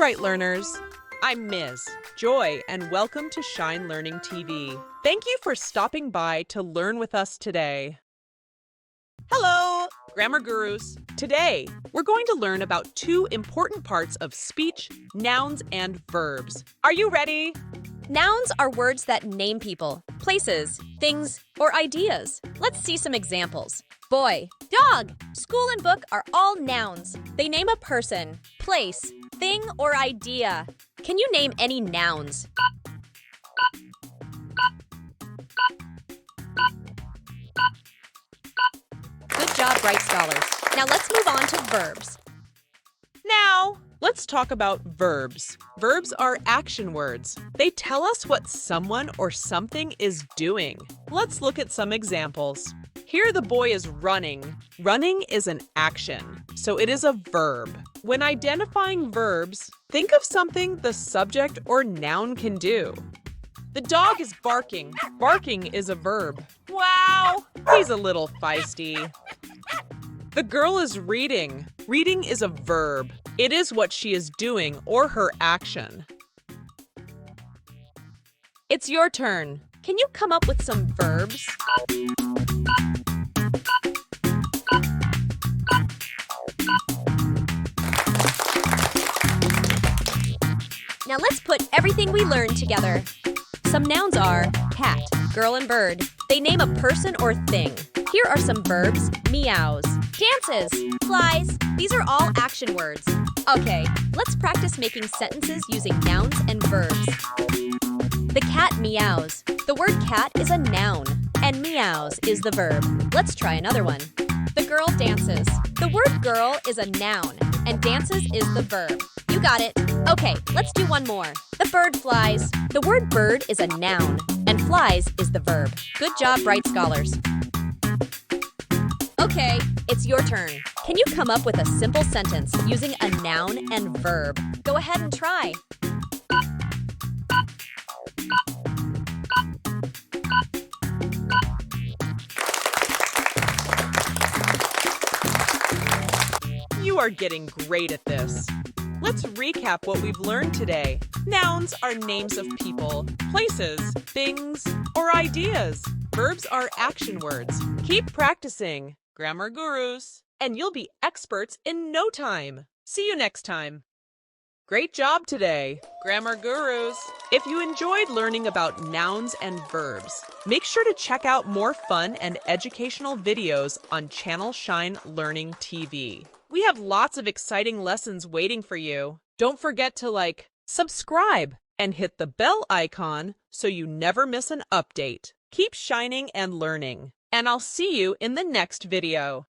right, learners. I'm Ms. Joy, and welcome to Shine Learning TV. Thank you for stopping by to learn with us today. Hello, Grammar Gurus. Today, we're going to learn about two important parts of speech, nouns and verbs. Are you ready? Nouns are words that name people, places, things, or ideas. Let's see some examples. Boy, dog, school, and book are all nouns. They name a person, place, thing, or idea. Can you name any nouns? Good job, bright scholars. Now let's move on to verbs. Now, let's talk about verbs. Verbs are action words. They tell us what someone or something is doing. Let's look at some examples. Here the boy is running. Running is an action, so it is a verb. When identifying verbs, think of something the subject or noun can do. The dog is barking. Barking is a verb. Wow, he's a little feisty. The girl is reading. Reading is a verb. It is what she is doing or her action. It's your turn. Can you come up with some verbs? Now let's put everything we learned together. Some nouns are cat, girl, and bird. They name a person or thing. Here are some verbs: meows, dances, flies. These are all action words. Okay, let's practice making sentences using nouns and verbs. The cat meows. The word cat is a noun, and meows is the verb. Let's try another one. The girl dances. The word girl is a noun, and dances is the verb. You got it. Okay, let's do one more. The bird flies. The word bird is a noun, and flies is the verb. Good job, bright scholars. Okay, it's your turn. Can you come up with a simple sentence using a noun and verb? Go ahead and try. You are getting great at this. Let's recap what we've learned today. Nouns are names of people, places, things, or ideas. Verbs are action words. Keep practicing, Grammar Gurus, and you'll be experts in no time. See you next time. Great job today, Grammar Gurus. If you enjoyed learning about nouns and verbs, make sure to check out more fun and educational videos on Channel Shine Learning TV. We have lots of exciting lessons waiting for you. Don't forget to subscribe, and hit the bell icon so you never miss an update. Keep shining and learning, and I'll see you in the next video.